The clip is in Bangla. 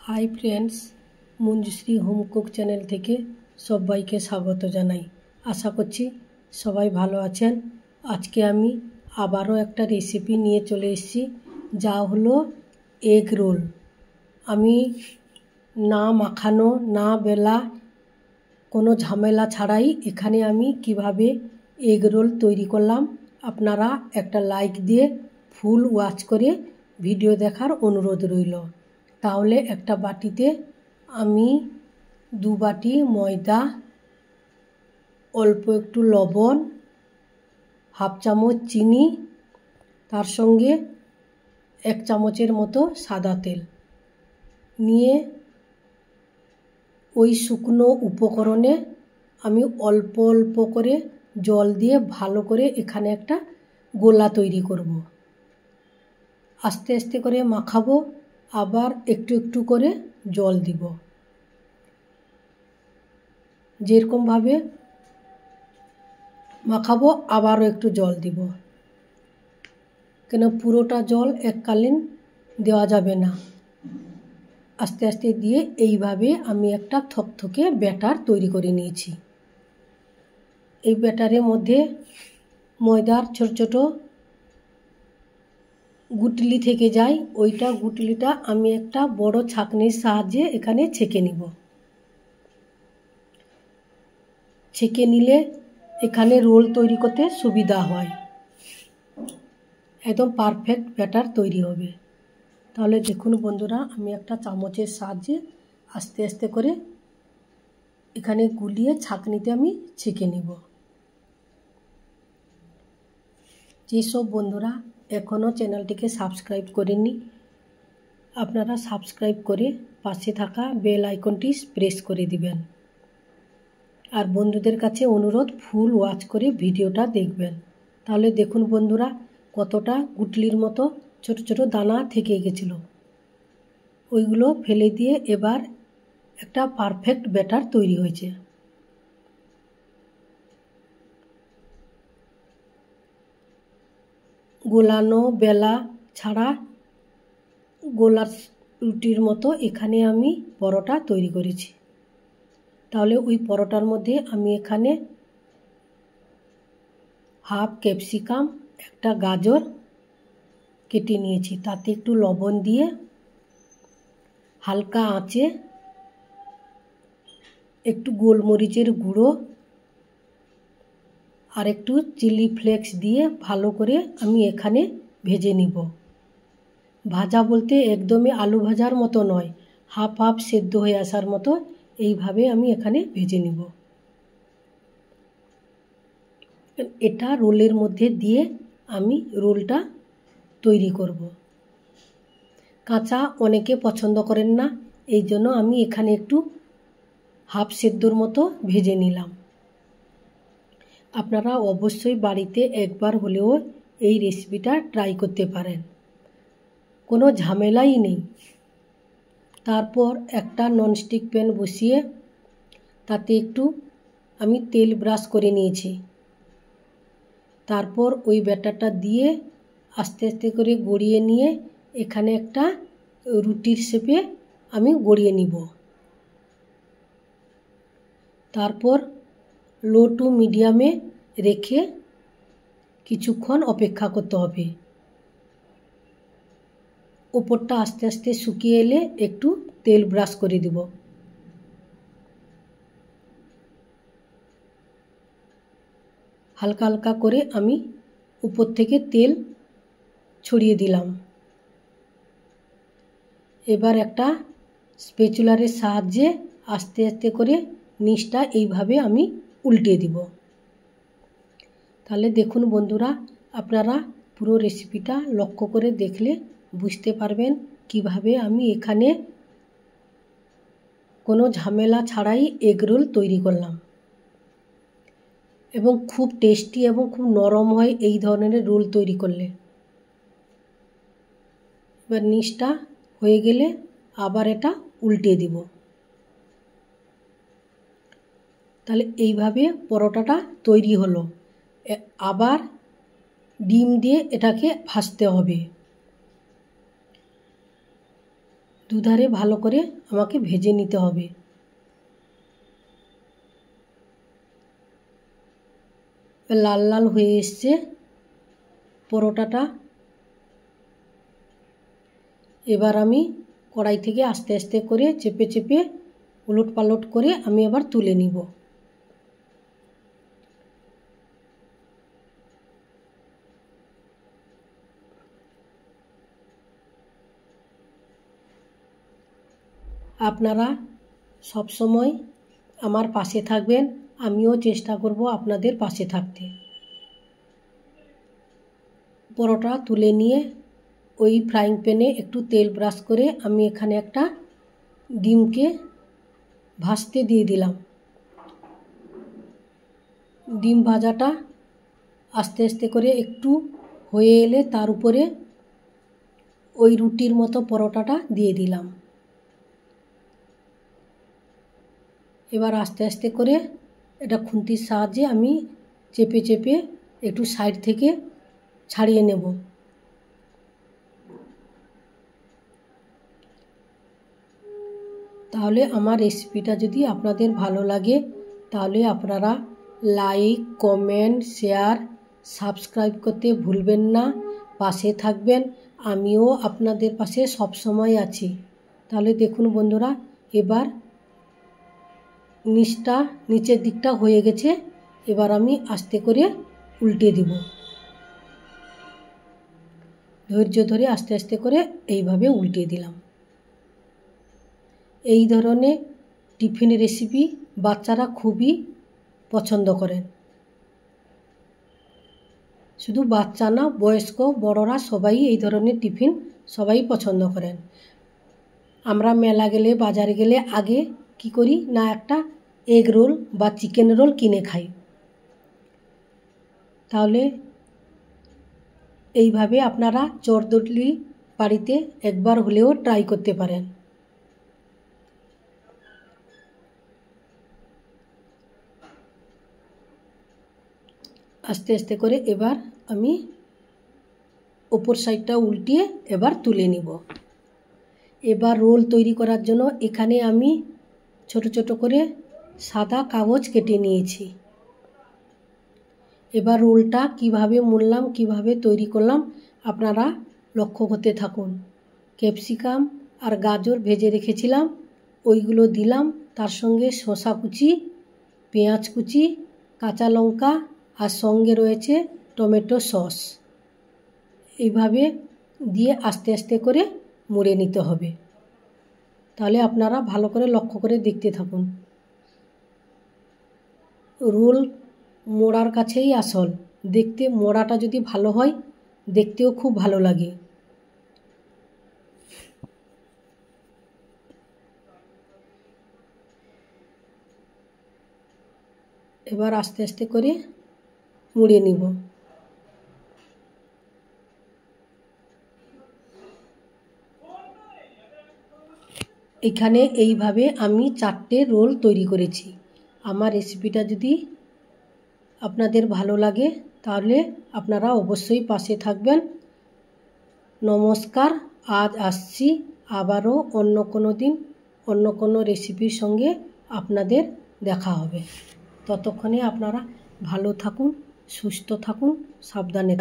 High friends, Manjushree home cook channel থেকে সবাইকে স্বাগত জানাই। আশা করছি সবাই ভালো আছেন। আজকে আমি আবারও একটা রেসিপি নিয়ে চলে এসেছি, যা হলো এগ রোল। আমি না মাখানো না বেলা কোনো ঝামেলা ছাড়াই এখানে আমি কিভাবে এগ রোল তৈরি করলাম, আপনারা একটা লাইক দিয়ে ফুল ওয়াচ করে ভিডিও দেখার অনুরোধ রইল। তাহলে একটা বাটিতে আমি 2 বাটি ময়দা, অল্প একটু লবণ, হাফ চামচ চিনি, তার সঙ্গে 1 চামচের মতো সাদা তেল নিয়ে ওই শুকনো উপকরণে আমি অল্প অল্প করে জল দিয়ে ভালো করে এখানে একটা গোলা তৈরি করব। আস্তে আস্তে করে মাখাবো, আবার একটু একটু করে জল দিব। যেরকমভাবে মাখাবো আবারও একটু জল দিব, কেন পুরোটা জল এককালীন দেওয়া যাবে না। আস্তে আস্তে দিয়ে এইভাবে আমি একটা থকথকে ব্যাটার তৈরি করে নিয়েছি। এই ব্যাটারের মধ্যে ময়দার ছোট ছোট গুটলি থেকে যায়, ওইটা গুটলিটা আমি একটা বড় ছাঁকনির সাহায্যে এখানে ছেঁকে নিব। ছেঁকে নিলে এখানে রোল তৈরি করতে সুবিধা হয়, একদম পারফেক্ট ব্যাটার তৈরি হবে। তাহলে দেখুন বন্ধুরা, আমি একটা চামচের সাহায্যে আস্তে আস্তে করে এখানে গুলিয়ে ছাঁকনিতে আমি ছেঁকে নিব। যেসব বন্ধুরা এখনও চ্যানেলটিকে সাবস্ক্রাইব করেননি, আপনারা সাবস্ক্রাইব করে পাশে থাকা বেল আইকনটি প্রেস করে দিবেন। আর বন্ধুদের কাছে অনুরোধ, ফুল ওয়াচ করে ভিডিওটা দেখবেন। তাহলে দেখুন বন্ধুরা, কতটা গুটলির মতো ছোট ছোট দানা থেকে গেছিলো, ওইগুলো ফেলে দিয়ে এবার একটা পারফেক্ট ব্যাটার তৈরি হয়েছে। গোলানো বেলা ছাড়া গোলার রুটির মতো এখানে আমি পরোটা তৈরি করেছি। তাহলে ওই পরোটার মধ্যে আমি এখানে হাফ ক্যাপসিকাম, একটা গাজর কেটে নিয়েছি, তাতে একটু লবণ দিয়ে হালকা আঁচে একটু গোলমরিচের গুঁড়ো আর একটু চিলি ফ্লেক্স দিয়ে ভালো করে আমি এখানে ভেজে নিব। ভাজা বলতে একদমই আলু ভাজার মতো নয়, হাফ হাফ সেদ্ধ হয়ে আসার মতো এইভাবে আমি এখানে ভেজে নিব। এটা রোলের মধ্যে দিয়ে আমি রোলটা তৈরি করব। কাঁচা অনেকে পছন্দ করেন না, এই জন্য আমি এখানে একটু হাফ সেদ্ধর মতো ভেজে নিলাম। আপনারা অবশ্যই বাড়িতে একবার হলেও এই রেসিপিটা ট্রাই করতে পারেন, কোনো ঝামেলাই নেই। তারপর একটা ননস্টিক প্যান বসিয়ে তাতে একটু আমি তেল ব্রাশ করে নিয়েছি। তারপর ওই ব্যাটারটা দিয়ে আস্তে আস্তে করে গড়িয়ে নিয়ে এখানে একটা রুটির শেপে আমি গড়িয়ে নিব। তারপর লো টু মিডিয়ামে রেখে কিছুক্ষণ অপেক্ষা করতে হবে। ওপরটা আস্তে আস্তে শুকিয়ে এলে একটু তেল ব্রাশ করে দিব। হালকা হালকা করে আমি উপর থেকে তেল ছড়িয়ে দিলাম। এবার একটা স্প্যাচুলারের সাহায্যে আস্তে আস্তে করে নিচটা এইভাবে আমি উল্টে দিব। তাহলে দেখুন বন্ধুরা, আপনারা পুরো রেসিপিটা লক্ষ্য করে দেখলে বুঝতে পারবেন কিভাবে আমি এখানে কোনো ঝামেলা ছাড়াই এগ রোল তৈরি করলাম, এবং খুব টেস্টি এবং খুব নরম হয় এই ধরনের রোল তৈরি করলে। এবার নিচটা হয়ে গেলে আবার এটা উল্টে দিব। তাহলে এইভাবে পরোটাটা তৈরি হলো। আবার ডিম দিয়ে এটাকে ভাজতে হবে। দুধারে ভালো করে আমাকে ভেজে নিতে হবে। লাল লাল হয়ে এসছে পরোটাটা। এবার আমি কড়াই থেকে আস্তে আস্তে করে চেপে চেপে উলট পালট করে আমি আবার তুলে নিব। আপনারা সব সময় আমার পাশে থাকবেন, আমিও চেষ্টা করব আপনাদের পাশে থাকতে। পরোটা তুলে নিয়ে ওই ফ্রাইং প্যানে একটু তেল ব্রাশ করে আমি এখানে একটা ডিমকে ভাজতে দিয়ে দিলাম। ডিম ভাজাটা আস্তে আস্তে করে একটু হয়ে এলে তার উপরে ওই রুটির মতো পরোটাটা দিয়ে দিলাম। এবার আস্তে আস্তে করে এটা খুন্তির সাহায্যে আমি চেপে চেপে একটু সাইড থেকে ছাড়িয়ে নেব। তাহলে আমার রেসিপিটা যদি আপনাদের ভালো লাগে তাহলে আপনারা লাইক, কমেন্ট, শেয়ার, সাবস্ক্রাইব করতে ভুলবেন না। পাশে থাকবেন, আমিও আপনাদের পাশে সব সময় আছি। তাহলে দেখুন বন্ধুরা, এবার নিচের দিকটা হয়ে গেছে। এবার আমি আস্তে করে উল্টে দিব। ধৈর্য ধরে আস্তে আস্তে করে এইভাবে উল্টে দিলাম। এই ধরনের টিফিন রেসিপি বাচ্চারা খুবই পছন্দ করেন। শুধু বাচ্চা না, বয়স্ক বড়রা সবাই এই ধরনের টিফিন সবাই পছন্দ করেন। আমরা মেলা গেলে, বাজারে গেলে আগে কি করি না, একটা এগ রোল বা চিকেন রোল কিনে খাই। তাহলে এইভাবে আপনারা চটজলদি বাড়িতে একবার হলেও ট্রাই করতে পারেন। আস্তে আস্তে করে এবার আমি ওপর সাইডটা উল্টিয়ে এবার তুলে নিব। এবার রোল তৈরি করার জন্য এখানে আমি ছোট ছোট করে সাদা কাগজ কেটে নিয়েছি। এবার রোলটা কিভাবে মুড়লাম, কিভাবে তৈরি করলাম আপনারা লক্ষ্য করতে থাকুন। ক্যাপসিকাম আর গাজর ভেজে রেখেছিলাম, ওইগুলো দিলাম। তার সঙ্গে শসা কুচি, পেঁয়াজ কুচি, কাঁচা লঙ্কা আর সঙ্গে রয়েছে টমেটো সস। এইভাবে দিয়ে আস্তে আস্তে করে মুড়ে নিতে হবে। তাহলে আপনারা ভালো করে লক্ষ্য করে দেখতে থাকুন। রোল মোড়ার কাছেই আসল। দেখতে মোড়াটা যদি ভালো হয়, দেখতেও খুব ভালো লাগে। এবার আস্তে আস্তে করে মুড়ে নিব। এখানে এইভাবে আমি 4টে রোল তৈরি করেছি। আমার রেসিপিটা যদি আপনাদের ভালো লাগে তাহলে আপনারা অবশ্যই পাশে থাকবেন। নমস্কার, আজ আসছি আবারও অন্য কোনো দিন অন্য কোনো রেসিপির সঙ্গে আপনাদের দেখা হবে। ততক্ষণে আপনারা ভালো থাকুন, সুস্থ থাকুন, সাবধানে থাকুন।